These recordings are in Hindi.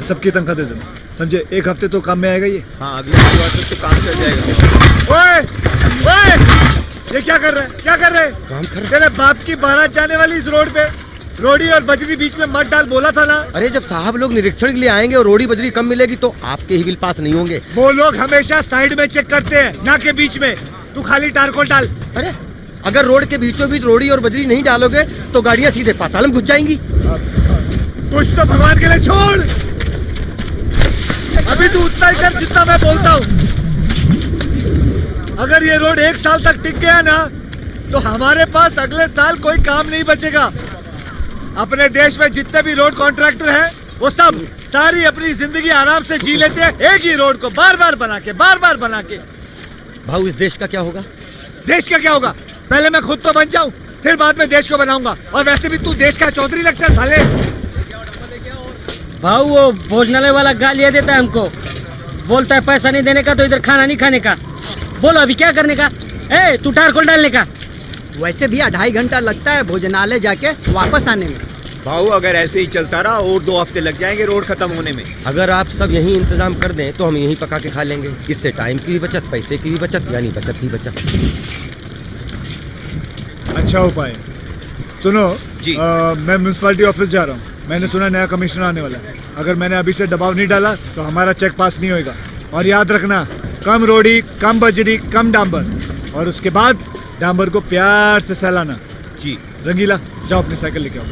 सबकी तनख्वाह दे देना, समझे? एक हफ्ते तो काम में आएगा ये। हाँ, अगले हफ्ते तो काम चल जाएगा। ओए ओए, ये क्या कर रहा है? क्या कर रहे हैं? काम कर रहा है। तेरे बाप की बारात जाने वाली इस रोड पे रोड़ी और बजरी बीच में मत डाल, बोला था ना। अरे जब साहब लोग निरीक्षण के लिए आएंगे और रोड़ी बजरी कम मिलेगी तो आपके ही बिल पास नहीं होंगे। वो लोग हमेशा साइड में चेक करते हैं, ना के बीच में। तू खाली टारकोल डाल। अरे अगर रोड के बीचों बीच रोड़ी और बजरी नहीं डालोगे तो गाड़ियाँ सीधे पाताल में घुस जाएंगी। कुछ तो भगवान के लिए छोड़। अभी तू उतना ही कर जितना मैं बोलता हूँ। अगर ये रोड 1 साल तक टिक गया ना तो हमारे पास अगले साल कोई काम नहीं बचेगा। अपने देश में जितने भी रोड कॉन्ट्रैक्टर हैं वो सब सारी अपनी जिंदगी आराम से जी लेते हैं, एक ही रोड को बार बार बना के। भाऊ इस देश का क्या होगा? देश का क्या होगा? पहले मैं खुद तो बन जाऊं, फिर बाद में देश को बनाऊंगा। और वैसे भी तू देश का चौधरी लगता है साले। भाऊ वो भोजनालय वाला गालियाँ देता है हमको, बोलता है पैसा नहीं देने का तो इधर खाना नहीं खाने का। बोलो अभी क्या करने का? ए तू टारकोल डालने का। वैसे भी 2.5 घंटा लगता है भोजनालय जाके वापस आने में। भाऊ अगर ऐसे ही चलता रहा और 2 हफ्ते लग जाएंगे रोड खत्म होने में। अगर आप सब यही इंतजाम कर दें तो हम यहीं पका के खा लेंगे। इससे टाइम की भी बचत, पैसे की भी बचत, यानी बचत ही बचत। अच्छा उपाय। सुनो जी। मैं म्यूनसिपालिटी ऑफिस जा रहा हूँ। मैंने सुना नया कमिश्नर आने वाला है। अगर मैंने अभी से दबाव नहीं डाला तो हमारा चेक पास नहीं होएगा। और याद रखना, कम रोड़ी, कम बजरी, कम डांबर। और उसके बाद डांबर को प्यार से सहलाना। जी। रंगीला जाओ अपनी साइकिल लेके आओ।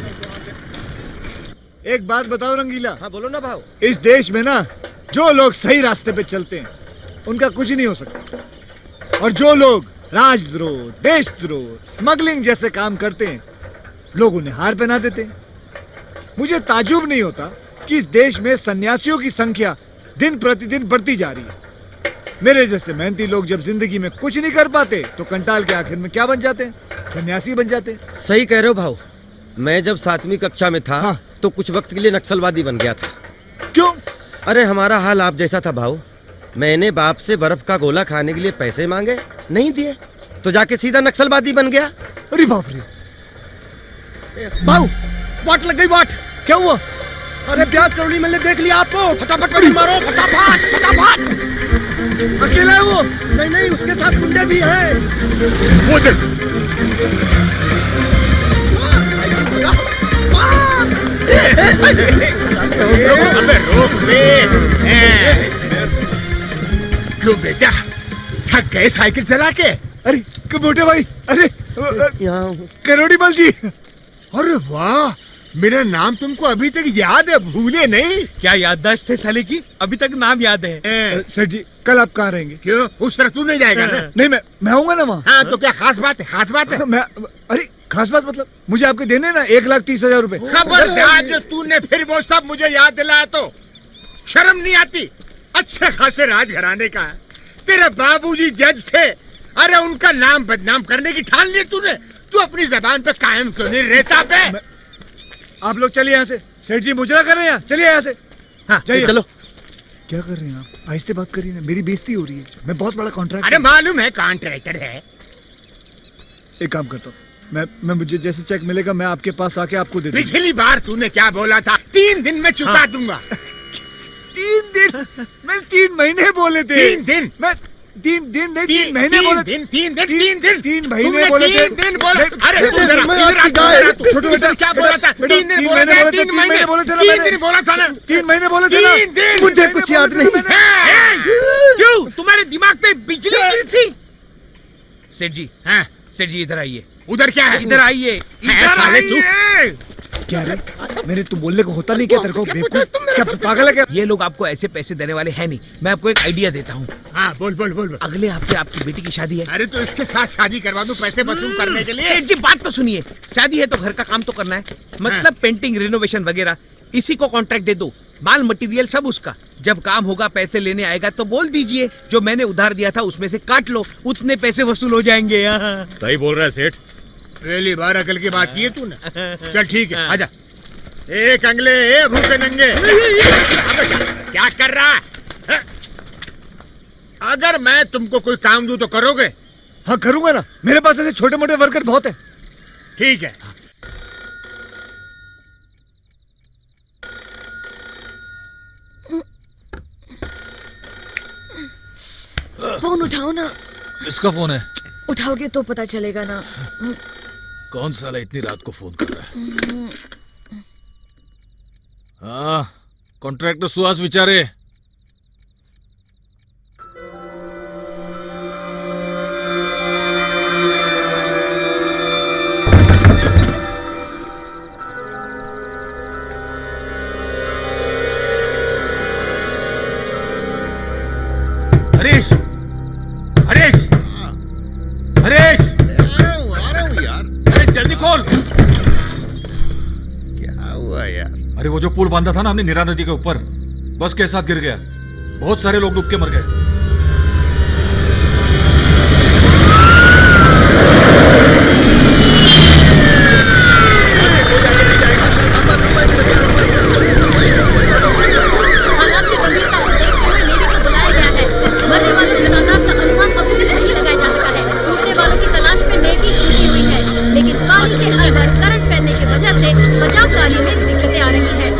एक बात बताओ रंगीला। हाँ बोलो ना भाऊ। इस देश में ना जो लोग सही रास्ते पे चलते हैं उनका कुछ नहीं हो सकता। और जो लोग राजद्रोह, देशद्रोह, स्मगलिंग जैसे काम करते हैं लोग उन्हें हार पहना देते हैं। मुझे ताजुब नहीं होता कि इस देश में सन्यासियों की संख्या दिन प्रतिदिन बढ़ती जा रही है। मेरे जैसे मेहनती लोग जब जिंदगी में कुछ नहीं कर पाते तो कंटाल के आखिर में क्या बन जाते हैं? सन्यासी बन जाते हैं। सही कह रहे हो भाऊ। मैं जब 7वीं कक्षा में था हाँ। तो कुछ वक्त के लिए नक्सलवादी बन गया था। क्यों? अरे हमारा हाल आप जैसा था भाऊ। मैंने बाप से बर्फ का गोला खाने के लिए पैसे मांगे, नहीं दिए तो जाके सीधा नक्सलवादी बन गया। अरे बाप रे। भाऊ वाट लग गई, वाट। क्या हुआ? अरे प्याज करोड़ी मैंने देख लिया आपको। फटाफट गोली मारो, फटाफट फटाफट। अकेला है वो? नहीं नहीं, उसके साथ गुंडे भी हैं। वो देख। अबे रोक बे। क्यों बेटा, थक गए साइकिल चला के? अरे मोटे भाई, अरे यहाँ करोड़ी बल जी। अरे वाह, मेरा नाम तुमको अभी तक याद है, भूले नहीं? क्या याददाश्त है साले की, अभी तक नाम याद है। सेठ जी कल आप कहाँ रहेंगे? क्यों, उस तरह तू नहीं जाएगा ना? नहीं मैं आऊंगा ना वहाँ। हाँ तो क्या खास बात है? खास बात है। मैं अरे खास बात मतलब मुझे आपके देने ना 1,30,000 रुपए। खबरदार, जो तूने फिर वो सब मुझे याद दिलाया तो शर्म नहीं आती? अच्छे खासे राजघराने का है, तेरे बाबूजी जज थे। अरे उनका नाम बदनाम करने की ठान ली तूने। तू अपनी जबान पे कायम क्यों नहीं रहता पे? आप लोग चलिए यहाँ से। सेठ जी मुजरा कर रहे हैं यहाँ, चलिए यहाँ से। हाँ जाइए। चलो। क्या कर रहे हैं आप? आहिस्ते बात करिए ना, मेरी बेइज्जती हो रही है। मैं बहुत बड़ा कॉन्ट्रैक्ट। अरे मालूम है कॉन्ट्रैक्टर है। एक काम करता हूँ, मैं मुझे जैसे चेक मिलेगा मैं आपके पास आके आपको दे दूंगा। पिछली बार तूने क्या बोला था? 3 दिन में चुका दूंगा। 3 दिन? मैं 3 महीने बोले थे। 3 दिन? मैं 3 दिन नहीं 3 महीने बोले थे। 3 महीने तुमने बोले थे। 3 दिन बोला। अरे मैं- तू जरा, मैं इधर आ, आपकी इधर गाय- आ, तू छोटू बेटा क्या बोला था? 3 दिन बोला था, 3 महीने बोले थे ना 3 मैंने। दिन बोला था ना? 3 महीने बोले थे ना। 3 दिन। मुझे कुछ याद नहीं। क्यों, तुम्हारे दिमाग पे बिजली गिरी थी? सेठ जी, हाँ, सेठ जी इधर आइए। उधर क्या है? इधर आइए, है इधर साले तू? आइए। क्या रे? मेरे तू बोलने को होता नहीं क्या तेरे को? बेवकूफ, क्या पागल है क्या? ये लोग आपको ऐसे पैसे देने वाले हैं नहीं। मैं आपको एक आइडिया देता हूँ। हाँ बोल बोल बोल बोल। अगले हफ्ते आपकी बेटी की शादी है। अरे तो इसके साथ शादी करवा दूं पैसे वसूल करने के लिए? सेठ जी बात तो सुनिए, शादी है तो घर का काम तो करना है, मतलब पेंटिंग, रिनोवेशन वगैरह। इसी को कॉन्ट्रैक्ट दे दो, माल मटेरियल सब उसका। जब काम होगा पैसे लेने आएगा तो बोल दीजिए जो मैंने उधार दिया था उसमें से काट लो, उतने पैसे वसूल हो जाएंगे। सही बोल रहा है सेठ। पहली बार अकल की बात की है तूने। चल ठीक है, आजा। ए कंगले, ए भूखे नंगे, अबे क्या कर रहा है? अगर मैं तुमको कोई काम दूं तो करोगे? हाँ करूंगा ना, मेरे पास ऐसे छोटे मोटे वर्कर बहुत है। ठीक है। फोन उठाओ ना। किसका फोन है? उठाओगे तो पता चलेगा ना। कौन साला इतनी रात को फोन कर रहा है? हाँ, कॉन्ट्रैक्टर सुहास विचारे। हरीश, हरीश, हरीश, आ रहा हूँ यार। अरे जल्दी खोल। क्या हुआ यार? अरे वो जो पुल बांधा था ना हमने नीरा नदी के ऊपर, बस के साथ गिर गया। बहुत सारे लोग डूब के मर गए। हालात की गंभीरता को देखते हुए नेवी को बुलाया गया है। मरने वालों की तादाद का अनुमान अभी तक नहीं लगाया जा सका है। डूबने वालों की तलाश में नेवी जुटी हुई है, लेकिन पानी के अंदर करंट फैलने की वजह से बचाव कार्य में दिक्कतें आ रही हैं।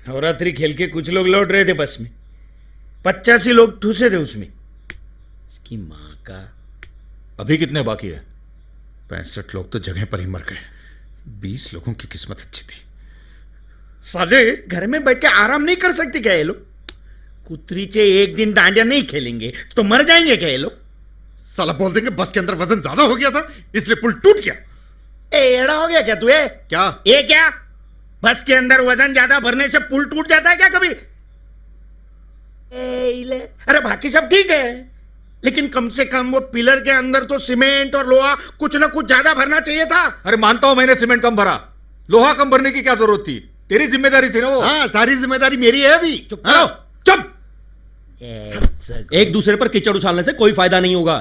नवरात्रि खेल के कुछ लोग लौट रहे थे बस में, 85 लोग ठूसे थे उसमें। इसकी माँ का। अभी कितने बाकी है? 65 लोग तो जगह पर ही मर गए। 20 लोगों की किस्मत अच्छी थी। साले घर में बैठ के आराम नहीं कर सकते क्या ये लोग? कुतरीचे एक दिन डांडिया नहीं खेलेंगे तो मर जाएंगे क्या ये लोग? साला बोल देंगे बस के अंदर वजन ज्यादा हो गया था इसलिए पुल टूट गया। एड़ा हो गया क्या तू? क्या ये क्या? बस के अंदर वजन ज्यादा भरने से पुल टूट जाता है क्या कभी? अरे बाकी सब ठीक है, लेकिन कम से कम वो पिलर के अंदर तो सीमेंट और लोहा कुछ ना कुछ ज्यादा भरना चाहिए था। अरे मानता हूं मैंने सीमेंट कम भरा, लोहा कम भरने की क्या जरूरत थी? तेरी जिम्मेदारी थी ना वो। हाँ, सारी जिम्मेदारी मेरी है अभी। चुप करो, चुप। एक दूसरे पर कीचड़ उछालने से कोई फायदा नहीं होगा।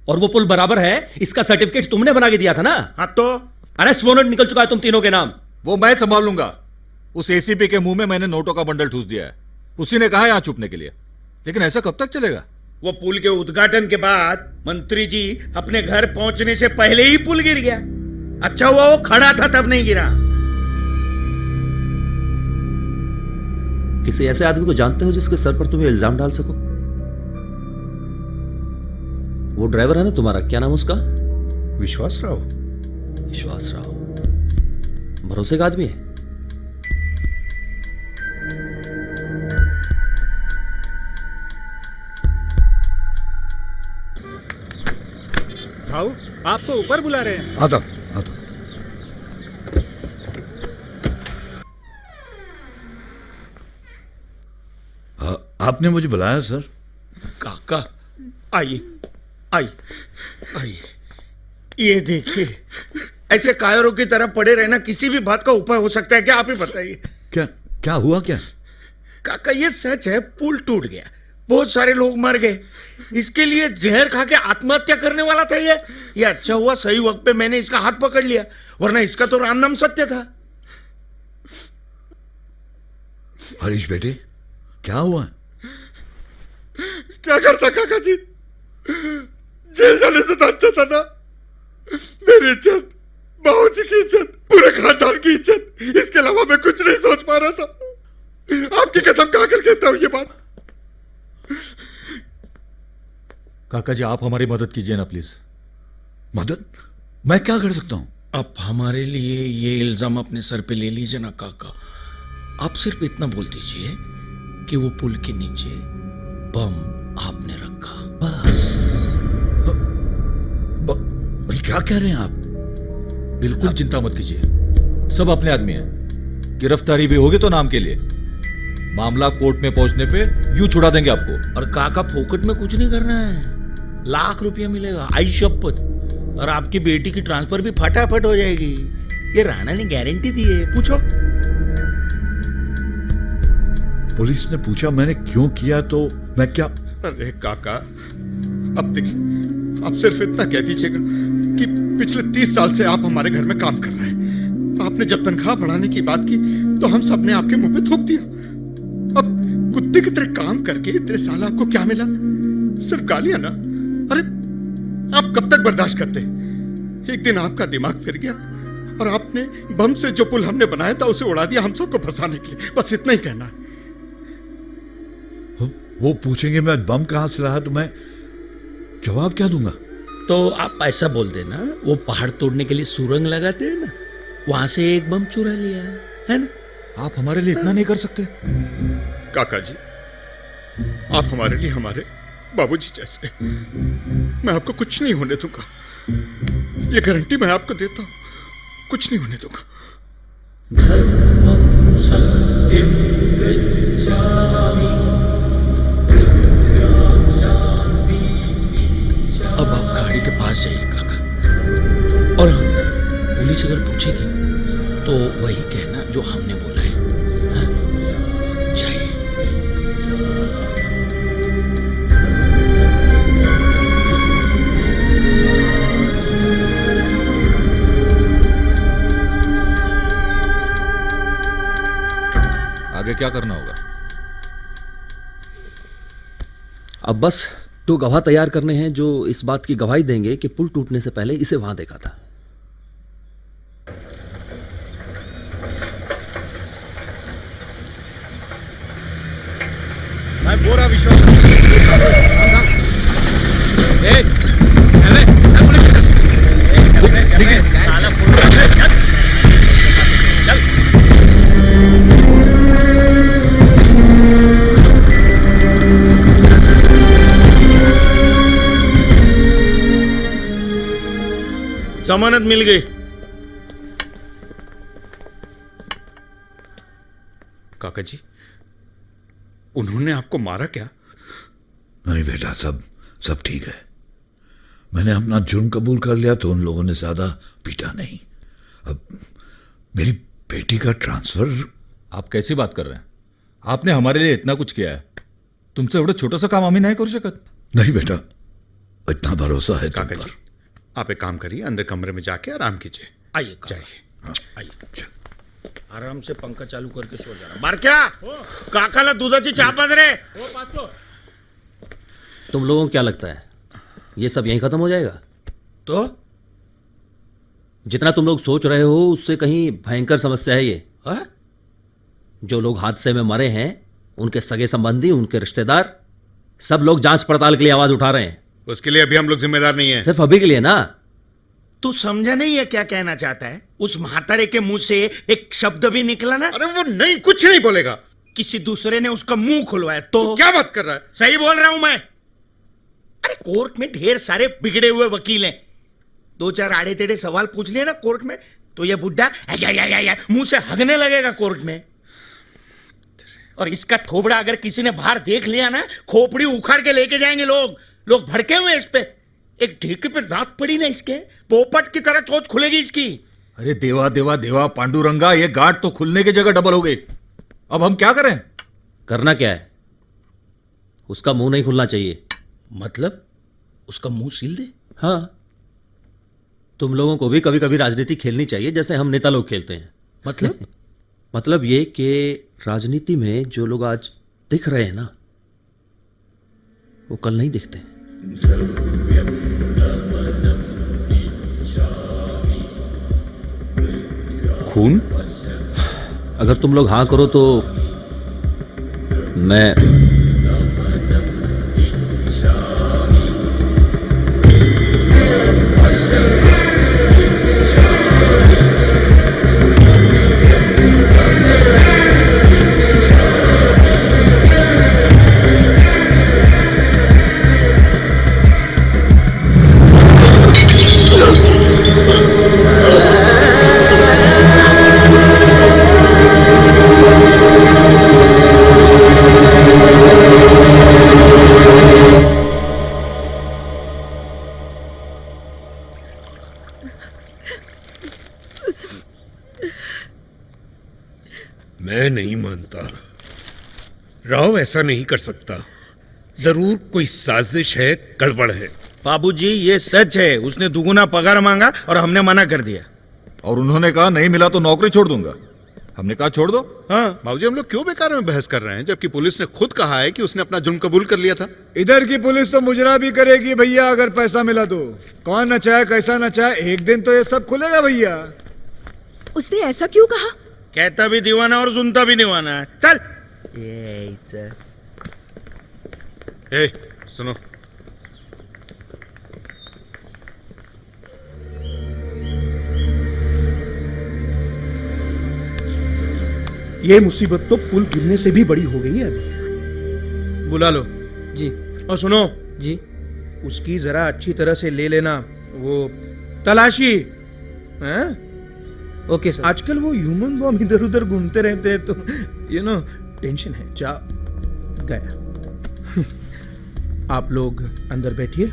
और वो पुल बराबर है, इसका सर्टिफिकेट तुमने बना के दिया था ना? हाँ तो अरेस्ट वारंट निकल चुका है तुम तीनों के नाम। वो मैं संभाल लूंगा। उस एसीपी के मुंह में मैंने नोटों का बंडल ठूस दिया है, उसी ने कहा यहां छुपने के लिए। लेकिन ऐसा कब तक चलेगा? वो पुल के उद्घाटन के बाद मंत्री जी अपने घर पहुंचने से पहले ही पुल गिर गया। अच्छा हुआ वो खड़ा था तब नहीं गिरा। किसी ऐसे आदमी को जानते हो जिसके सर पर तुम्हें इल्जाम डाल सको? वो ड्राइवर है ना तुम्हारा, क्या नाम उसका? विश्वास राव। विश्वास राव भरोसे का आदमी है। भाऊ आपको ऊपर बुला रहे हैं। आता आता। आपने मुझे बुलाया सर? काका आइए आइए आइए। ये देखिए, ऐसे कायरों की तरह पड़े रहना किसी भी बात का उपाय हो सकता है क्या? आप ही बताइए। क्या क्या हुआ क्या? काका ये सच है, पुल टूट गया, बहुत सारे लोग मर गए। इसके लिए जहर खा के आत्महत्या करने वाला था ये अच्छा हुआ सही वक्त पे मैंने इसका हाथ पकड़ लिया, वरना इसका तो राम नाम सत्य था। हरीश बेटे क्या हुआ? क्या करता काका जी, जेल जाने से तो अच्छा था ना। मेरी इज्जत, बाबूजी की इज्जत, पूरे खानदान की इज्जत, इसके अलावा मैं कुछ नहीं सोच पा रहा था। आपकी कसम खाकर कहता हूं ये बात। काका जी आप हमारी मदद कीजिए ना प्लीज। मदद? मैं क्या कर सकता हूं? आप हमारे लिए ये इल्जाम अपने सर पे ले लीजिए ना काका। आप सिर्फ इतना बोल दीजिए कि वो पुल के नीचे बम आपने रखा, बस। क्या कह रहे हैं आप? बिल्कुल चिंता मत कीजिए, सब अपने आदमी हैं। गिरफ्तारी भी होगी तो नाम के लिए, मामला कोर्ट में पहुंचने पे यूं छुड़ा देंगे आपको। और काका फोकट में कुछ नहीं करना है, लाख रुपया मिलेगा, आई शपथ। और आपकी बेटी की ट्रांसफर भी फटाफट हो जाएगी, ये राणा ने गारंटी दी है, पूछो। पुलिस ने पूछा मैंने क्यों किया तो मैं क्या। अरे काका, अब देखिए, आप सिर्फ इतना कह दीजिएगा कि पिछले 30 साल से आप हमारे घर में काम कर रहे हैं। आपने जब तनख्वाह बढ़ाने की बात की तो हम सब ने आपके मुंह पे थूक दिया। अब कुत्ते की तरह काम करके इतने साल आपको क्या मिला? सिर्फ गालियां ना। अरे आप कब तक बर्दाश्त करते? एक दिन आपका दिमाग फिर गया और आपने बम से जो पुल हमने बनाया था उसे उड़ा दिया हम सबको फंसाने के लिए। बस इतना ही कहना है। वो पूछेंगे मैं बम कहां से रहा तो मैं जवाब क्या दूंगा? तो आप ऐसा बोल देना, वो पहाड़ तोड़ने के लिए सुरंग लगाते हैं ना, वहां से एक बम चुरा लिया है ना। आप हमारे लिए इतना नहीं कर सकते? काका जी, आप हमारे लिए हमारे बाबूजी जैसे। मैं आपको कुछ नहीं होने दूंगा, ये गारंटी मैं आपको देता हूं, कुछ नहीं होने दूंगा। अब आप गाड़ी के पास जाइए काका, और पुलिस अगर पूछेगी तो वही कहना जो हमने बोला है। हाँ? जाइए। आगे क्या करना होगा? अब बस 2 गवाह तैयार करने हैं जो इस बात की गवाही देंगे कि पुल टूटने से पहले इसे वहां देखा था। मैं बोरा विश्वास जमानत मिल गई। काका जी, उन्होंने आपको मारा क्या? नहीं बेटा, सब ठीक है। मैंने अपना जुर्म कबूल कर लिया तो उन लोगों ने ज्यादा पीटा नहीं। अब मेरी बेटी का ट्रांसफर। आप कैसी बात कर रहे हैं? आपने हमारे लिए इतना कुछ किया है, तुमसे एवढं छोटंसं काम आम्ही नाही करू शकत। नहीं बेटा, इतना भरोसा है तुम काका पर। जी, आप एक काम करिए, अंदर कमरे में जाके आराम कीजिए। आइए जाइए। आइए, आराम से पंखा चालू करके सो जाना। बार क्या काकाला दुधाची चहा पाज रे। तुम लोगों को क्या लगता है ये सब यहीं खत्म हो जाएगा? तो जितना तुम लोग सोच रहे हो उससे कहीं भयंकर समस्या है ये। हा? जो लोग हादसे में मरे हैं, उनके सगे संबंधी, उनके रिश्तेदार, सब लोग जांच पड़ताल के लिए आवाज उठा रहे हैं। उसके लिए अभी हम लोग जिम्मेदार नहीं है। सिर्फ अभी के लिए ना। तू समझा नहीं है क्या कहना चाहता है? उस महातारे के मुंह से एक शब्द भी निकला ना। अरे वो नहीं, कुछ नहीं बोलेगा। किसी दूसरे ने उसका मुंह खुलवाया तो क्या बात कर रहा है? सही बोल रहा हूं मैं। अरे कोर्ट में ढेर सारे बिगड़े हुए वकील हैं, 2-4 आड़े टेढ़े सवाल पूछ लिए ना कोर्ट में तो ये बुड्ढा मुंह से हगने लगेगा कोर्ट में। और इसका थोबड़ा अगर किसी ने बाहर देख लिया ना, खोपड़ी उखाड़ के लेके जाएंगे लोग भड़के हुए इस पे। एक ढेके पे रात पड़ी ना इसके, पोपट की तरह चोंच खुलेगी इसकी। अरे देवा देवा देवा पांडुरंगा, ये गांठ तो खुलने की जगह डबल हो गई। अब हम क्या करें? करना क्या है? उसका मुंह नहीं खुलना चाहिए। मतलब उसका मुंह सील दे? हाँ, तुम लोगों को भी कभी कभी राजनीति खेलनी चाहिए जैसे हम नेता लोग खेलते हैं। मतलब मतलब ये कि राजनीति में जो लोग आज दिख रहे हैं ना, वो कल नहीं दिखते। खून? अगर तुम लोग हाँ करो तो मैं मैं नहीं मानता। राव ऐसा नहीं कर सकता। जरूर कोई साजिश है, गड़बड़ है। बाबूजी ये सच है, उसने दुगुना पगार मांगा और हमने मना कर दिया। और उन्होंने कहा नहीं मिला तो नौकरी छोड़ दूंगा। हमने कहा छोड़ दो। हाँ बाबूजी हम लोग क्यों बेकार में बहस कर रहे हैं, जबकि पुलिस ने खुद कहा है कि उसने अपना जुर्म कबूल कर लिया था। इधर की पुलिस तो मुजरा भी करेगी भैया, अगर पैसा मिला तो। कौन नचाए कैसा नचाए, एक दिन तो ये सब खुलेगा भैया। उसने ऐसा क्यों कहा? कहता भी दीवाना और सुनता भी दीवाना है। चल ए, सुनो, ये मुसीबत तो पुल गिरने से भी बड़ी हो गई है अभी। बुला लो जी। और सुनो जी, उसकी जरा अच्छी तरह से ले लेना वो तलाशी। हैं? Okay sir. आजकल वो ह्यूमन बॉम्ब इधर उधर घूमते रहते हैं तो यू नो टेंशन है। जा गया। आप लोग अंदर बैठिए।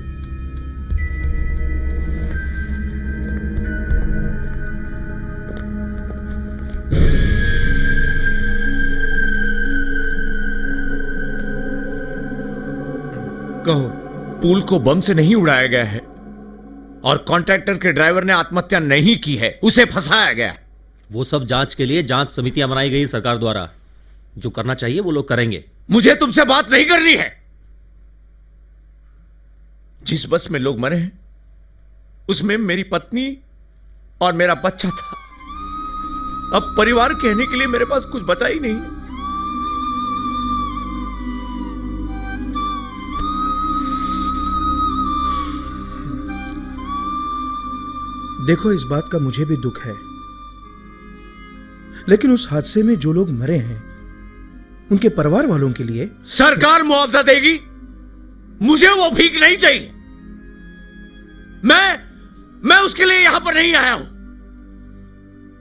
कहो, पुल को बम से नहीं उड़ाया गया है और कॉन्ट्रैक्टर के ड्राइवर ने आत्महत्या नहीं की है, उसे फंसाया गया। वो सब जांच के लिए जांच समितियां बनाई गई सरकार द्वारा। जो करना चाहिए वो लोग करेंगे। मुझे तुमसे बात नहीं करनी है। जिस बस में लोग मरे हैं उसमें मेरी पत्नी और मेरा बच्चा था। अब परिवार कहने के लिए मेरे पास कुछ बचा ही नहीं है। देखो, इस बात का मुझे भी दुख है, लेकिन उस हादसे में जो लोग मरे हैं उनके परिवार वालों के लिए सरकार मुआवजा देगी। मुझे वो भीख नहीं चाहिए। मैं उसके लिए यहां पर नहीं आया हूं।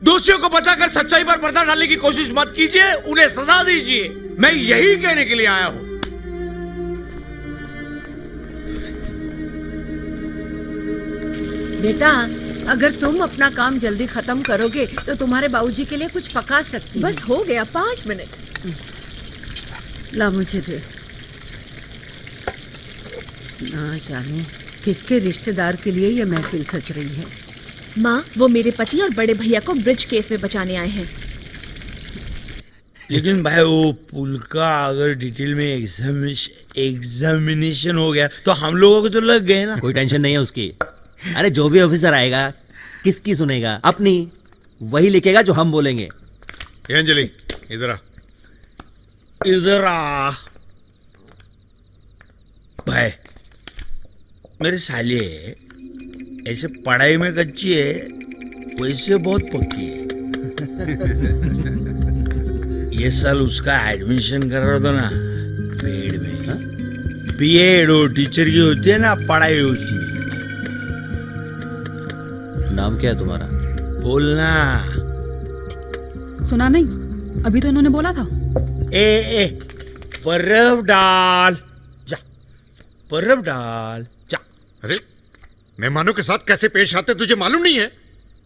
दोषियों को बचाकर सच्चाई पर पर्दा डालने की कोशिश मत कीजिए, उन्हें सजा दीजिए। मैं यही कहने के लिए आया हूं। बेटा, अगर तुम अपना काम जल्दी खत्म करोगे तो तुम्हारे बाबूजी के लिए कुछ पका सकती। बस हो गया 5 मिनट। ला मुझे दे। ना जाने किसके रिश्तेदार के लिए ये महफिल सच रही है। माँ, वो मेरे पति और बड़े भैया को ब्रिज केस में बचाने आए हैं। लेकिन भाई वो पुल का अगर डिटेल में एग्जामिनेशन हो गया तो हम लोगों को तो लग गए ना। कोई टेंशन नहीं है उसकी। अरे जो भी ऑफिसर आएगा किसकी सुनेगा? अपनी। वही लिखेगा जो हम बोलेंगे। अंजलि इधर आ। इधर आ भाई। मेरे साले ऐसे पढ़ाई में कच्ची है, वैसे बहुत पक्की है। ये साल उसका एडमिशन कर रहा था ना पेड़ में। बीएड और टीचर की होती है ना पढ़ाई, उसमें। नाम क्या है तुम्हारा? बोलना। सुना नहीं? अभी तो इन्होंने बोला था। ए बर्फ डाल जा, बर्फ डाल जा। अरे मेहमानों के साथ कैसे पेश आते तुझे मालूम नहीं है?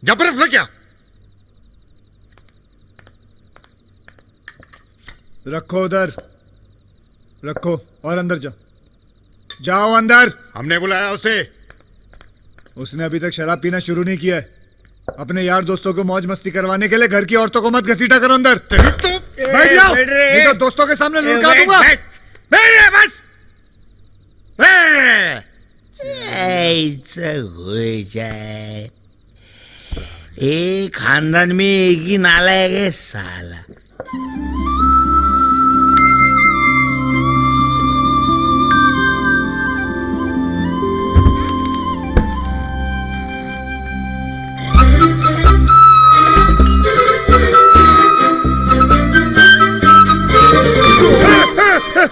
जा बर्फ लग गया। रखो उधर, रखो और अंदर जाओ। जाओ अंदर। हमने बुलाया उसे। उसने अभी तक शराब पीना शुरू नहीं किया है। अपने यार दोस्तों को मौज मस्ती करवाने के लिए घर की औरतों को मत घसीटा करो अंदर। बैठ जाओ, नहीं तो दोस्तों के सामने लुढ़का दूंगा। बस ऐसा हो जाए। एक खानदान में एक ही नालायक है साला।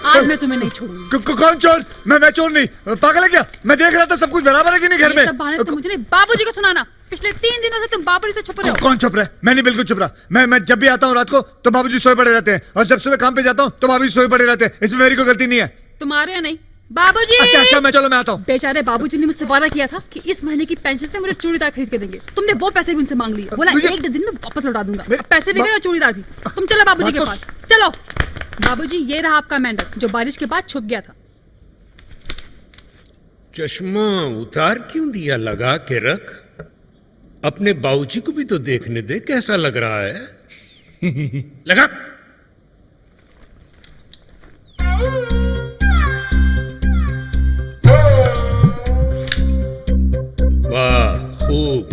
आज मैं तुम्हें नहीं छोड़ूंगी। कौन चोर? मैं चोर नहीं। पागल है क्या? मैं देख रहा था सब कुछ बराबर है कि नहीं घर में। सब बहाने तुम मुझे नहीं, बाबूजी को सुनाना। पिछले 3 दिनों से तुम बाबूजी से छुप रहे हो। कौन छुप रहा है? मैं नहीं बिल्कुल छुप रहा। मैं जब भी आता हूँ रात को तो बाबूजी सोए पड़े रहते हैं, और जब सुबह काम पे जाता हूँ तो बाबूजी सोए पड़े रहते हैं। इसमें मेरी कोई गलती नहीं है। तुम्हारे या नहीं, बाबूजी। अच्छा मैं चलो मैं आता हूँ। बेचारे बाबूजी ने मुझसे वादा किया था कि इस महीने की पेंशन से मुझे चूड़ीदार खरीद के देंगे। तुमने वो पैसे भी उनसे मांग लिए, बोला एक दिन में वापस लौटा दूंगा। अब पैसे भी गए और चूड़ीदार भी। तुम चलो बाबूजी के पास, चलो। बाबूजी ये रहा आपका मेंढक जो बारिश के बाद छुप गया था। चश्मा उतार क्यों दिया? लगा के रख, अपने बाबूजी को भी तो देखने दे कैसा लग रहा है। लगा। वाह खूब,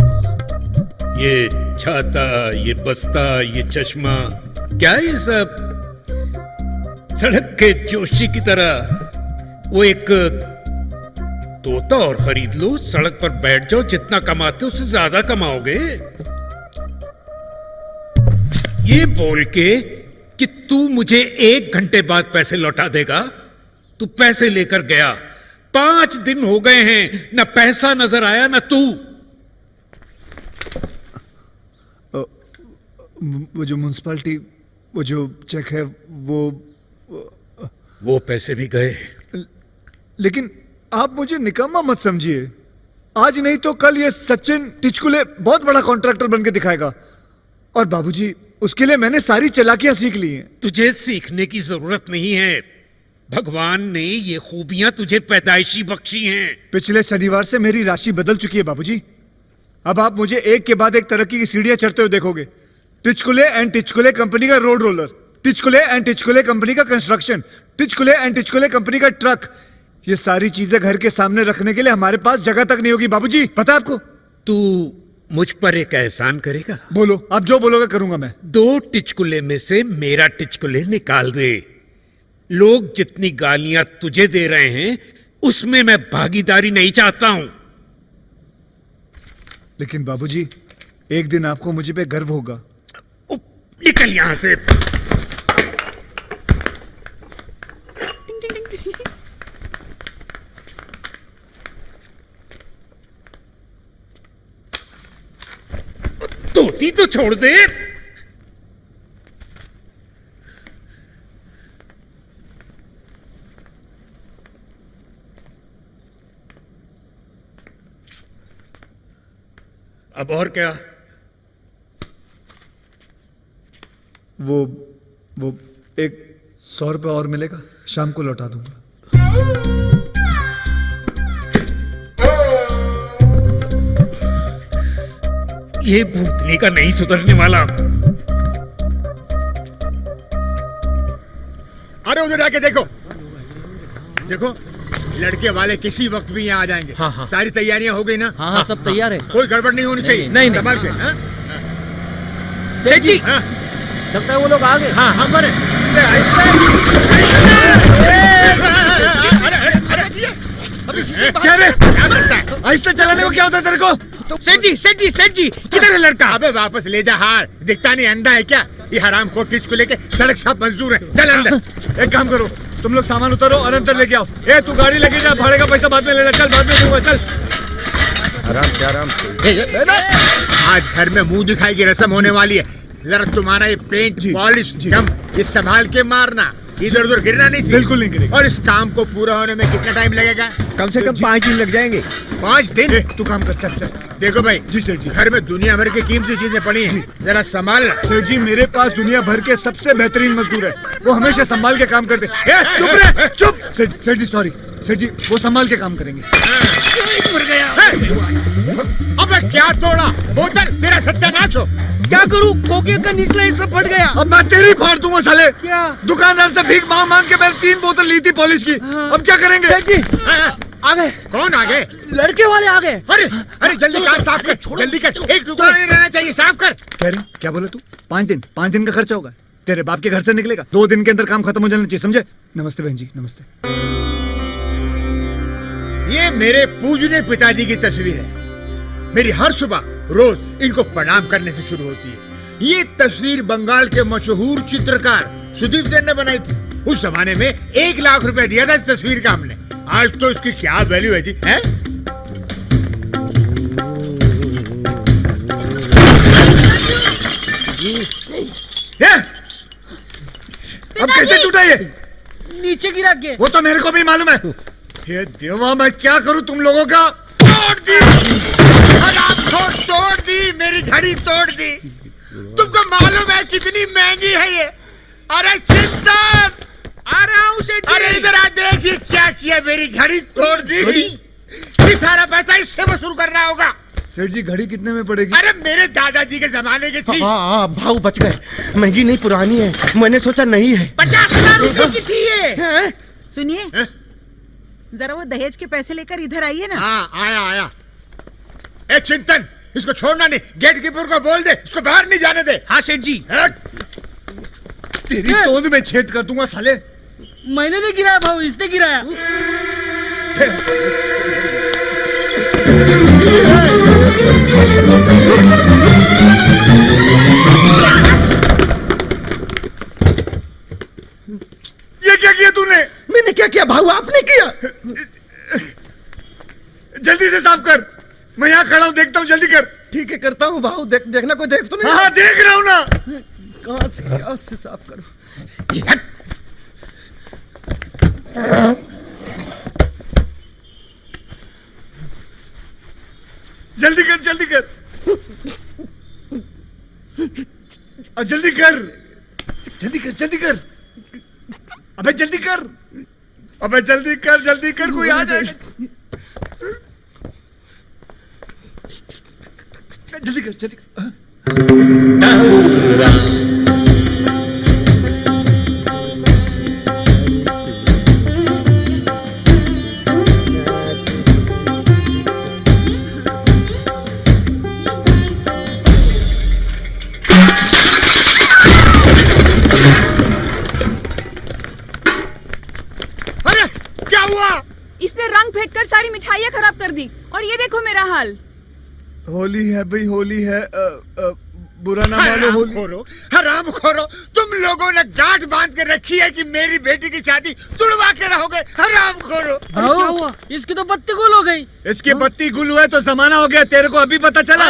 ये छाता, ये बस्ता, ये चश्मा, क्या ये सब? सड़क के जोशी की तरह वो एक तोता और खरीद लो, सड़क पर बैठ जाओ, जितना कमाते हो उससे ज्यादा कमाओगे। ये बोल के कि तू मुझे 1 घंटे बाद पैसे लौटा देगा। तू पैसे लेकर गया, 5 दिन हो गए हैं, ना पैसा नजर आया ना तू। वो जो म्युनिसिपैलिटी, वो जो चेक है, वो पैसे भी गए। लेकिन आप मुझे निकम्मा मत समझिए। आज नहीं तो कल ये सचिन टिचकुले बहुत बड़ा कॉन्ट्रैक्टर बनके दिखाएगा। और बाबूजी, उसके लिए मैंने सारी चालाकियां सीख ली हैं। तुझे सीखने की जरूरत नहीं है, भगवान ने ये खूबियां तुझे पैदाइशी बख्शी हैं। पिछले शनिवार से मेरी राशि बदल चुकी है बाबूजी। अब आप मुझे एक के बाद एक तरक्की की सीढ़ियां चढ़ते हुए देखोगे। टिचकुले एंड टिचकुले कंपनी का road roller, Tichkule and Tichkule company का construction, Tichkule and Tichkule company का ट्रक। ये सारी चीजें घर के सामने रखने के लिए हमारे पास जगह तक नहीं होगी बाबूजी, पता है आपको? तू मुझ पर एक एहसान करेगा? बोलो, आप जो बोलोगे करूंगा मैं। 2 टिचकुले में से मेरा टिचकुले निकाल दे। लोग जितनी गालियां तुझे दे रहे हैं उसमें मैं भागीदारी नहीं चाहता हूं। लेकिन बाबूजी, एक दिन आपको मुझे पे गर्व होगा। निकल यहां से। धोती तो छोड़ दे। अब और क्या? वो 100 रुपये और मिलेगा, शाम को लौटा दूंगा। ये भूतनी का नहीं सुधरने वाला। अरे उधर आके देखो, देखो लड़के वाले किसी वक्त भी यहाँ आ जाएंगे। हाँ। सारी तैयारियां हो गई ना? हाँ, सब तैयार है। कोई गड़बड़ नहीं होनी चाहिए। नहीं, संभाल के। सेठ जी, लगता है वो लोग आ गए। हाँ हाँ बड़े। क्या रे? आहिस्ता चलाने को क्या होता है तेरे को? सेठ जी किधर है लड़का? अबे वापस ले जा हार, दिखता नहीं अंधा है क्या? ये हराम को किसको लेके सड़क साफ मजदूर है। चल अंदर। एक काम करो, तुम लोग सामान उतारो और अंदर लेके आओ। ए तू गाड़ी लेके जा, भाड़े का पैसा बाद में लेना। चल बाद में दूंगा, चल। आराम से। आज घर में मुंह दिखाई की रस्म होने वाली है। जरा तुम्हारा ये पेंट पॉलिश गम ये संभाल के मारना, इधर उधर गिरना नहीं चाहिए। बिल्कुल नहीं गिरेगा। और इस काम को पूरा होने में कितना टाइम लगेगा? कम से कम 5 दिन लग जाएंगे। 5 दिन? तू काम कर, चल चल। देखो भाई जी सेठ जी, घर में दुनिया भर की कीमती चीजें पड़ी हैं, जरा संभाल। सेठ जी, मेरे पास दुनिया भर के सबसे बेहतरीन मजदूर है, वो हमेशा संभाल के काम करते। चुप रे, चुप। सेठ जी सॉरी, सेठ जी वो संभाल के काम करेंगे। अबे क्या तोड़ा? बोतल तेरा सत्यानाश हो। क्या करूं? कोके का निचला हिस्सा फट गया। अब मैं तेरी फाड़ दूंगा साले। क्या? दुकानदार से भीख मांग के मैंने 3 बोतल ली थी पॉलिश की। अब क्या करेंगे? सेठ जी आ गए। कौन आ गए? लड़के वाले आ गए। अरे जल्दी कार साफ कर, जल्दी कर। एक टुकड़ा नहीं रहना चाहिए, साफ कर। कह रही क्या बोले तू? 5 दिन का खर्चा होगा, तेरे बाप के घर से निकलेगा। 2 दिन के अंदर काम खत्म हो जाना चाहिए, समझे? नमस्ते बहन जी, नमस्ते। ये मेरे पूजने पिताजी की तस्वीर है। मेरी हर सुबह रोज इनको प्रणाम करने से शुरू होती है। ये तस्वीर बंगाल के मशहूर चित्रकार सुदीप सेन ने बनाई थी। उस जमाने में 1 लाख रुपए दिया था इस तस्वीर का हमने। आज तो इसकी क्या वैल्यू है जी? है? अब कैसे टूटा ये? नीचे गिरा के। वो तो मेरे को भी मालूम है। हे देवा, मैं क्या करूं तुम लोगों का? तोड़ दी, हरामखोर तोड़ दी, मेरी घड़ी तोड़ दी। तुमको मालूम है कितनी महंगी है ये? अरे चिंतन, आ रहा हूँ सेठ जी। अरे इधर आ, देखिए क्या किया, मेरी घड़ी तोड़ दी। ये सारा पैसा इससे वसूल करना होगा। सेठ जी घड़ी कितने में पड़ेगी? अरे मेरे दादाजी के जमाने की थी। हाँ भाव बच गए, महंगी नहीं पुरानी है, मैंने सोचा नहीं है। 50,000 रुपए की थी ये। सुनिए, जरा वो दहेज के पैसे लेकर इधर आइए ना। हाँ आया। ए चिंतन, इसको छोड़ना नहीं, गेट कीपर को बोल दे, इसको बाहर नहीं जाने दे। हाँ सेठ जी। तेरी तोंद में छेद कर दूंगा साले। मैंने नहीं गिराया भाऊ, इसने गिराया। ये क्या किया तूने? मैंने क्या किया भाऊ, आपने किया? जल्दी से साफ कर, मैं यहाँ खड़ा हूँ, देखता हूँ, जल्दी कर। ठीक है करता हूँ भाऊ, देखना कोई देख तो नहीं। हाँ देख रहा हूँ ना। कहाँ से साफ करूँ? जल्दी कर, जल्दी कर, जल्दी कर, जल्दी कर, जल्दी कर, अबे जल्दी कर, अबे जल्दी कर, जल्दी कर, कोई आ जाएगा। जल्दी कर, जल्दी कर। इसने रंग फेंककर सारी मिठाइयाँ खराब कर दी, और ये देखो मेरा हाल। होली है भाई, होली है, बुरा ना मानो। होली हराम खोरो, तुम लोगों ने गांठ बांध के रखी है कि मेरी बेटी की शादी तुड़वा के रहोगे। हराम खोरो। क्या हुआ? इसकी तो बत्ती गुल हो गई। इसकी बत्ती गुल हुआ है तो जमाना हो गया, तेरे को अभी पता चला?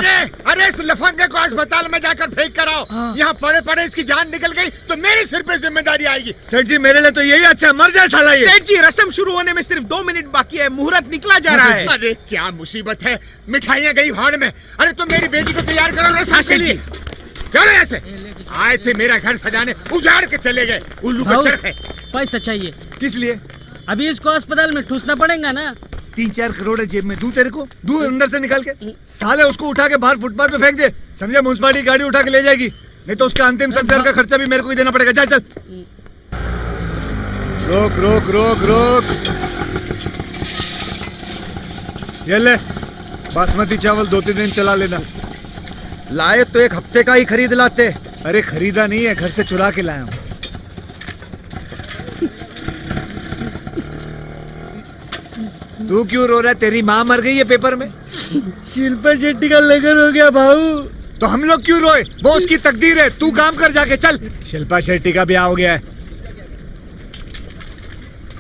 अरे इस लफंगे को अस्पताल में जाकर फेंक कर आओ। यहाँ पड़े पड़े इसकी जान निकल गई तो मेरे सिर पे जिम्मेदारी आएगी। सेठ जी मेरे लिए तो यही अच्छा, मर जाए साला ये। सेठ जी रस्म शुरू होने में सिर्फ 2 मिनट बाकी है, मुहूर्त निकला जा रहा है। अरे क्या मुसीबत है, मिठाइयाँ गई भाड़ में। अरे तुम मेरी बेटी को तैयार करो रस्म के लिए। चलो ऐसे आए थे मेरा घर सजाने, उजाड़ के चले गए। उल्लू का चरख है। पैसा चाहिए। किस लिए? अभी इसको अस्पताल में ठूसना पड़ेगा ना। 3-4 करोड़ है जेब में, दूं तेरे को? दूं अंदर से निकाल के? साले उसको उठा के बाहर फुटपाथ पे फेंक दे, समझा? म्युनिसिपालिटी गाड़ी उठा के ले जाएगी, नहीं तो उसका अंतिम संस्कार का खर्चा भी मेरे को ही देना पड़ेगा। जा चल। रोक रोक रोक रोक। ये ले बासमती चावल, 2-3 दिन चला लेना। लाए तो 1 हफ्ते का ही खरीद लाते। अरे खरीदा नहीं है, घर से चुरा के लाया हूं। तू क्यों रो रहा है? तेरी माँ मर गई है पेपर में। शिल्पा शेट्टी का लगन हो गया भाऊ। तो हम लोग क्यों रोए? वो उसकी तकदीर है, तू काम कर जाके। चल। शिल्पा शेट्टी का ब्याह हो गया है।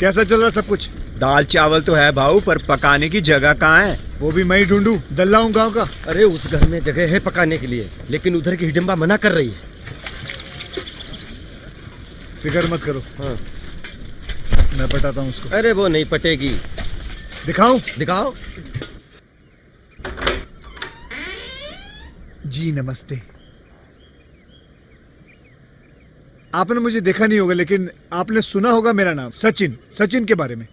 कैसा चल रहा सब कुछ? दाल चावल तो है भाऊ, पर पकाने की जगह कहाँ है? वो भी मैं ही ढूंढूं, दल्ला हूं गांव का। अरे उस घर में जगह है पकाने के लिए, लेकिन उधर की हिडिंबा मना कर रही है। फिक्र मत करो, हाँ मैं पटाता हूँ उसको। अरे वो नहीं पटेगी। दिखाऊं? दिखाओ। जी नमस्ते। आपने मुझे देखा नहीं होगा, लेकिन आपने सुना होगा मेरा नाम, सचिन। सचिन के बारे में।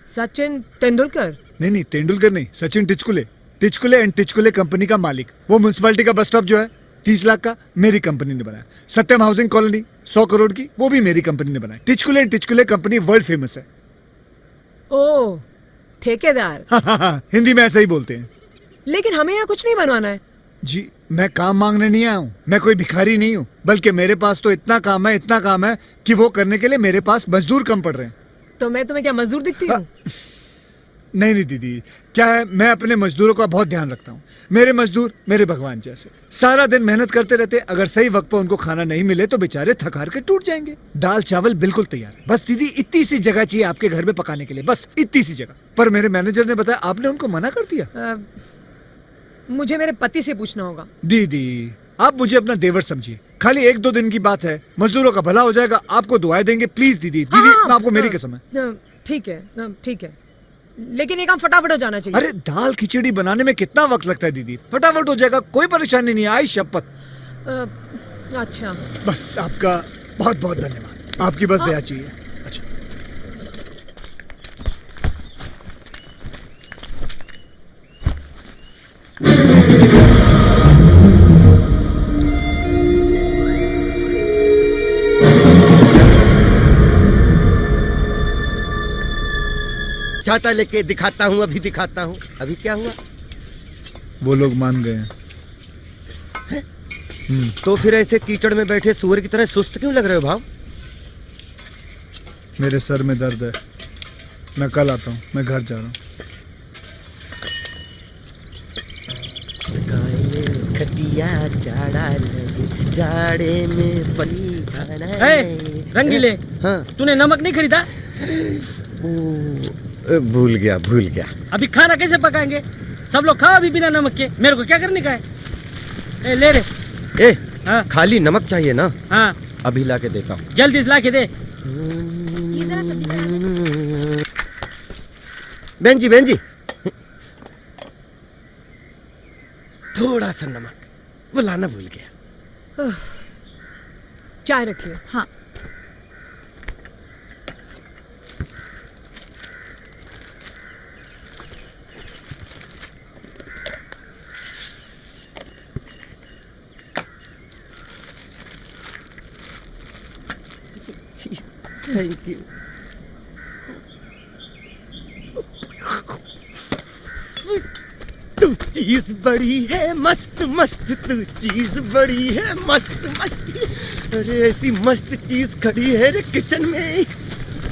सचिन तेंदुलकर? नहीं, तेंदुलकर नहीं, सचिन टिचकुले। टिचकुले एंड टिचकुले कंपनी का मालिक। वो म्युनिसिपालिटी का बस स्टॉप जो है 30 लाख का, मेरी कंपनी ने बनाया। सत्यम हाउसिंग कॉलोनी 100 करोड़ की, वो भी मेरी कंपनी ने बनाया। Tichkule and Tichkule company world famous है। ओह, ठेकेदार। हाँ, हिंदी में ऐसा ही बोलते हैं। लेकिन हमें यहाँ कुछ नहीं बनवाना है। जी मैं काम मांगने नहीं आया हूँ, मैं कोई भिखारी नहीं हूँ, बल्कि मेरे पास तो इतना काम है कि वो करने के लिए मेरे पास मजदूर कम पड़ रहे हैं। तो मैं तुम्हें क्या मजदूर दिखती हूँ? नहीं दीदी, क्या है, मैं अपने मजदूरों का बहुत ध्यान रखता हूँ। मेरे मजदूर मेरे भगवान जैसे, सारा दिन मेहनत करते रहते। अगर सही वक्त पर उनको खाना नहीं मिले तो बेचारे थक हार के टूट जाएंगे। दाल चावल बिल्कुल तैयार है, बस दीदी इतनी सी जगह चाहिए आपके घर में पकाने के लिए, बस इतनी सी जगह। पर मेरे मैनेजर ने बताया आपने उनको मना कर दिया। मुझे मेरे पति से पूछना होगा। दीदी आप मुझे अपना देवर समझिए, खाली 1-2 दिन की बात है, मजदूरों का भला हो जाएगा, आपको दुआएं देंगे। प्लीज दीदी, दीदी आपको मेरी कसम है। ठीक है, ठीक है। लेकिन ये काम फटाफट हो जाना चाहिए। अरे दाल खिचड़ी बनाने में कितना वक्त लगता है दीदी, फटाफट हो जाएगा, कोई परेशानी नहीं आई शपथ। अच्छा बस आपका बहुत बहुत धन्यवाद, आपकी बस दया चाहिए। अच्छा छाता लेके दिखाता हूँ, अभी दिखाता हूँ। अभी क्या हुआ? वो लोग मान गए हैं। तो फिर ऐसे कीचड़ में बैठे सूअर की तरह सुस्त क्यों लग रहे हो भाव? मेरे सर में दर्द है, मैं कल आता हूँ, मैं घर जा रहा हूँ। खटिया जाड़ा लगे, जाड़े में पनी खाना। रंगीले, हाँ तूने नमक नहीं खरीदा? भूल गया। अभी खाना कैसे पकाएंगे? सब लोग खाओ अभी बिना नमक के, मेरे को क्या करने का है? ले रे। हाँ? खाली नमक चाहिए ना? हाँ अभी ला के देता हूँ। जल्दी से ला के दे। बहन जी थोड़ा सा नमक, वो लाना भूल गया। चाय रखिए। हाँ थैंक यू। तू चीज बड़ी है मस्त मस्त, तू चीज बड़ी है मस्त मस्त। अरे ऐसी मस्त चीज खड़ी है रे किचन में।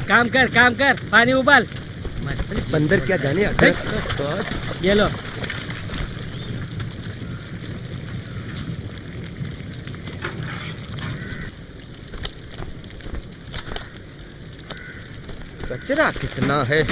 काम कर, पानी उबाल। बंदर क्या जाने अगर। ये लो। कचरा कितना है।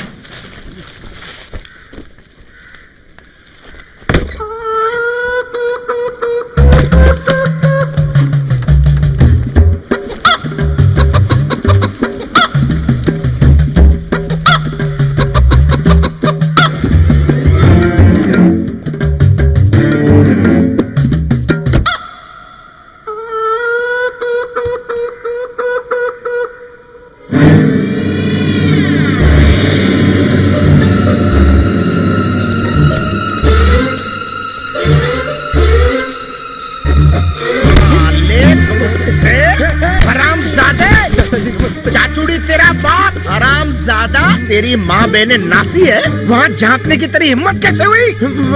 तेरी माँ बहने नाती है, वहाँ झांकने की तेरी हिम्मत कैसे हुई?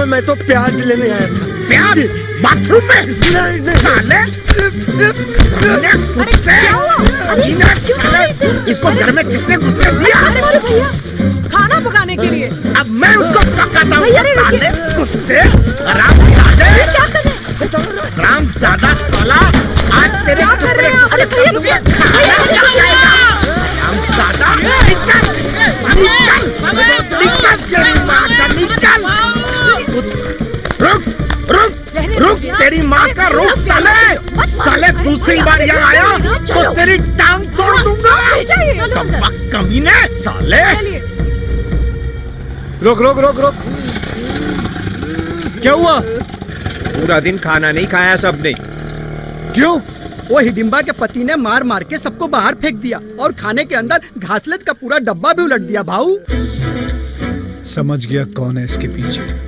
मैं तो प्याज लेने आया था। प्याज बाथरूम में? इसको घर में किसने घुसने दिया? खाना पकाने के लिए। अब मैं उसको पकाता हूँ। साले कुत्ते, हरामजादे, हरामजादा साला, आज तेरे रुक तेरी माँ का रुक साले दूसरी बार यहाँ आया तो तेरी टांग तोड़ दूंगा। कमीने साले। रोक। क्या हुआ? पूरा दिन खाना नहीं खाया सबने। क्यों? वो हिडिंबा के पति ने मार मार के सबको बाहर फेंक दिया और खाने के अंदर घासलेट का पूरा डब्बा भी उलट दिया। भाऊ समझ गया कौन है इसके पीछे।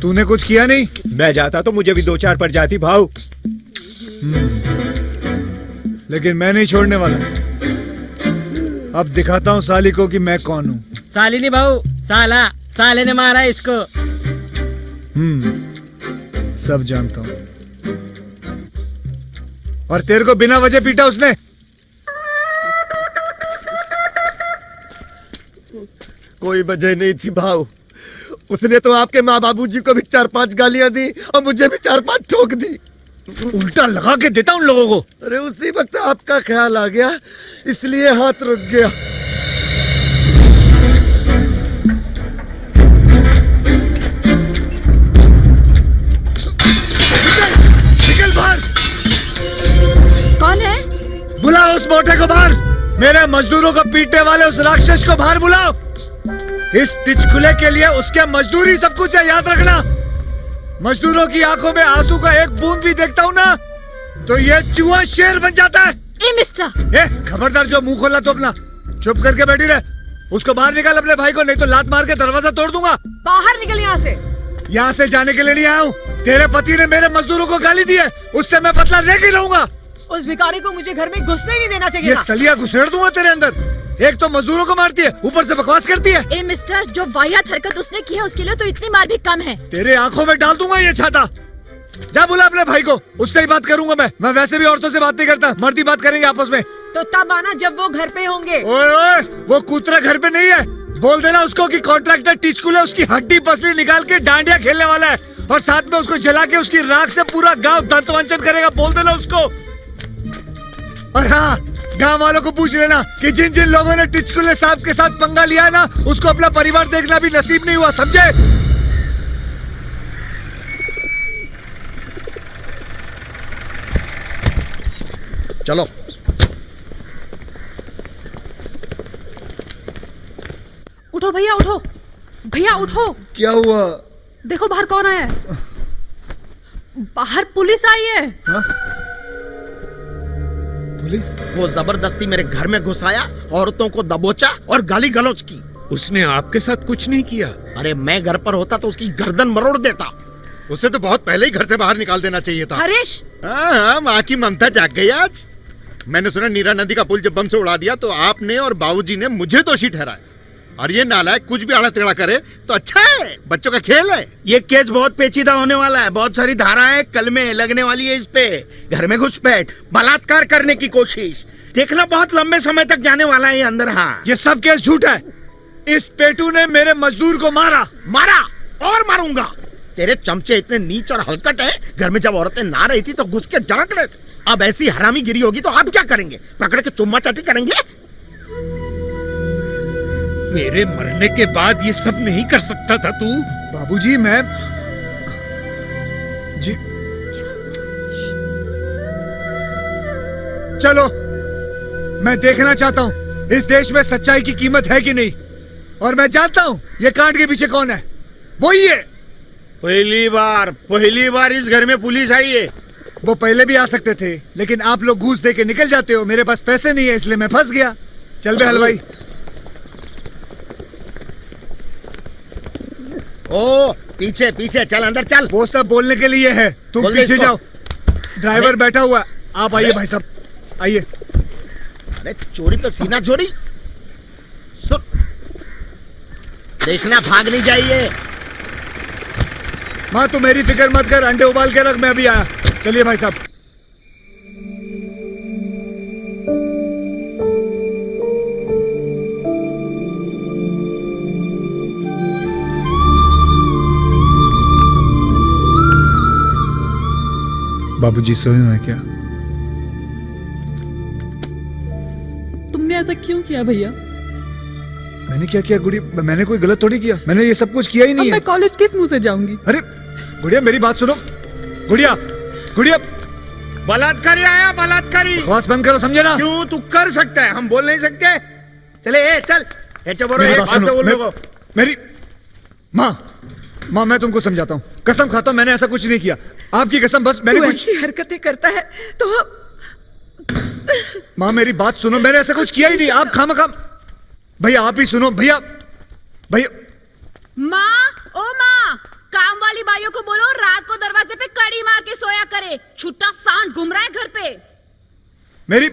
तूने कुछ किया नहीं? मैं जाता तो मुझे भी 2-4 पड़ जाती भाऊ। लेकिन मैं नहीं छोड़ने वाला। अब दिखाता हूँ साली को कि मैं कौन हूँ। साली नहीं भाऊ, साले ने मारा इसको। सब जानता हूँ। और तेरे को बिना वजह पीटा उसने? कोई वजह नहीं थी भाऊ। उसने तो आपके माँ बाबूजी को भी 4-5 गालियां दी और मुझे भी 4-5 ठोक दी। उल्टा लगा के देता उन लोगों को। अरे उसी वक्त आपका ख्याल आ गया, इसलिए हाथ रुक गया। निकल बाहर। कौन है? बुलाओ उस मोटे को बाहर। मेरे मजदूरों को पीटने वाले उस राक्षस को बाहर बुलाओ। इस टिचकुले के लिए उसके मजदूरी सब कुछ है, याद रखना। मजदूरों की आंखों में आंसू का एक बूंद भी देखता हूँ ना तो ये चूहा शेर बन जाता है। ए मिस्टर, ए खबरदार, जो मुंह खोला तो अपना चुप करके बैठी रहे। उसको बाहर निकाल अपने भाई को, नहीं तो लात मार के दरवाजा तोड़ दूंगा। बाहर निकल यहाँ से। यहाँ से जाने के लिए नहीं आया हूँ। तेरे पति ने मेरे मजदूरों को गाली दी है, उससे मैं बदला लेके रहूंगा। उस भिखारी को मुझे घर में घुसने नहीं देना चाहिए ये था। सलिया घुसेड़ दूंगा तेरे अंदर। एक तो मजदूरों को मारती है, ऊपर से बकवास करती है। ए मिस्टर, जो वाहियात हरकत उसने की है उसके लिए तो इतनी मार भी कम है। तेरे आंखों में डाल दूंगा ये छाता। जा बुला अपने भाई को, उससे ही बात करूंगा मैं वैसे भी औरतों से बात नहीं करता, मर्दी बात करेंगे आपस में। तो तब आना जब वो घर पे होंगे। ओए ओए, वो कूतरा घर पे नहीं है। बोल देना उसको कि कॉन्ट्रैक्टर टिचकुल है, उसकी हड्डी पसली निकाल के डांडिया खेलने वाला है और साथ में उसको जला के उसकी राख से पूरा गांव दंतवंचन करेगा। बोल देना उसको। और हाँ, गांव वालों को पूछ लेना कि जिन जिन लोगों ने टिचकुले साहब के साथ पंगा लिया है ना, उसको अपना परिवार देखना भी नसीब नहीं हुआ, समझे? चलो। उठो भैया, उठो भैया, उठो। क्या हुआ? देखो बाहर कौन आया है। बाहर पुलिस आई है। हा? पुलिस? वो जबरदस्ती मेरे घर में घुस आया, औरतों को दबोचा और गाली गलौज की। उसने आपके साथ कुछ नहीं किया? अरे मैं घर पर होता तो उसकी गर्दन मरोड़ देता। उसे तो बहुत पहले ही घर से बाहर निकाल देना चाहिए था। हरीश, हाँ, माँ की ममता जाग गई आज। मैंने सुना नीरा नदी का पुल जब बम से उड़ा दिया तो आपने और बाबूजी ने मुझे दोषी ठहराया। और ये नालायक कुछ भी आड़ा टेढ़ा करे तो अच्छा है, बच्चों का खेल है। ये केस बहुत पेचीदा होने वाला है, बहुत सारी धाराएं कल में लगने वाली है इस पे। घर में घुसपैठ, बलात्कार करने की कोशिश, देखना बहुत लंबे समय तक जाने वाला है ये अंदर। हाँ, ये सब केस झूठ है। इस पेटू ने मेरे मजदूर को मारा और मारूंगा। तेरे चमचे इतने नीच और हलकट हैं, घर में जब औरतें ना रही थी तो घुस के झांक रहे थे। अब ऐसी हरामीगिरी होगी तो आप क्या करेंगे? पकड़ के चुम्मा चाटी करेंगे? मेरे मरने के बाद ये सब नहीं कर सकता था तू? बाबूजी, मैं जी चलो, मैं देखना चाहता हूँ इस देश में सच्चाई की कीमत है कि नहीं। और मैं जानता हूँ ये कांड के पीछे कौन है। वो ही है। पहली बार इस घर में पुलिस आई है। वो पहले भी आ सकते थे, लेकिन आप लोग घूस दे के निकल जाते हो। मेरे पास पैसे नहीं है, इसलिए मैं फंस गया। चल बे हलवाई। ओ पीछे पीछे चल, अंदर चल। वो सब बोलने के लिए है, तुम बोल दे पीछे इसको। जाओ। ड्राइवर बैठा हुआ, आप आइए भाई साहब, आइए। अरे चोरी पे सीना चोरी। सुन, देखना भाग नहीं जाइए। माँ तू मेरी फिक्र मत कर, अंडे उबाल के रख, मैं अभी आया। चलिए भाई साहब। बाबूजी सोए हुए हैं क्या? तुमने ऐसा क्यों किया भैया? मैंने क्या किया गुड़िया? मैंने कोई गलत थोड़ी किया, मैंने ये सब कुछ किया ही नहीं है। मैं कॉलेज किस मुंह से जाऊंगी? अरे गुड़िया मेरी बात सुनो। गुड़िया गुड़िया, बलात्कारी आया, बलात्कारी। बकवास बंद करो, समझे ना? क्यों? तू कर सकता है, हम बोल नहीं सकते। चले चल, मेरी बात सुनो, मेरी माँ मैं तुमको समझाता हूँ, कसम खाता हूँ मैंने ऐसा कुछ नहीं किया। आपकी कसम, बस मैंने कुछ ऐसी हरकतें करता है तो माँ मेरी बात सुनो, मैंने ऐसा कुछ किया ही नहीं। आप खामखा भैया, आप ही सुनो भैया। माँ, ओ माँ, काम वाली बाइयों को बोलो रात को दरवाजे पे कड़ी मार के सोया करे। छुट्टा सांड घूम रहा है घर पे। मेरी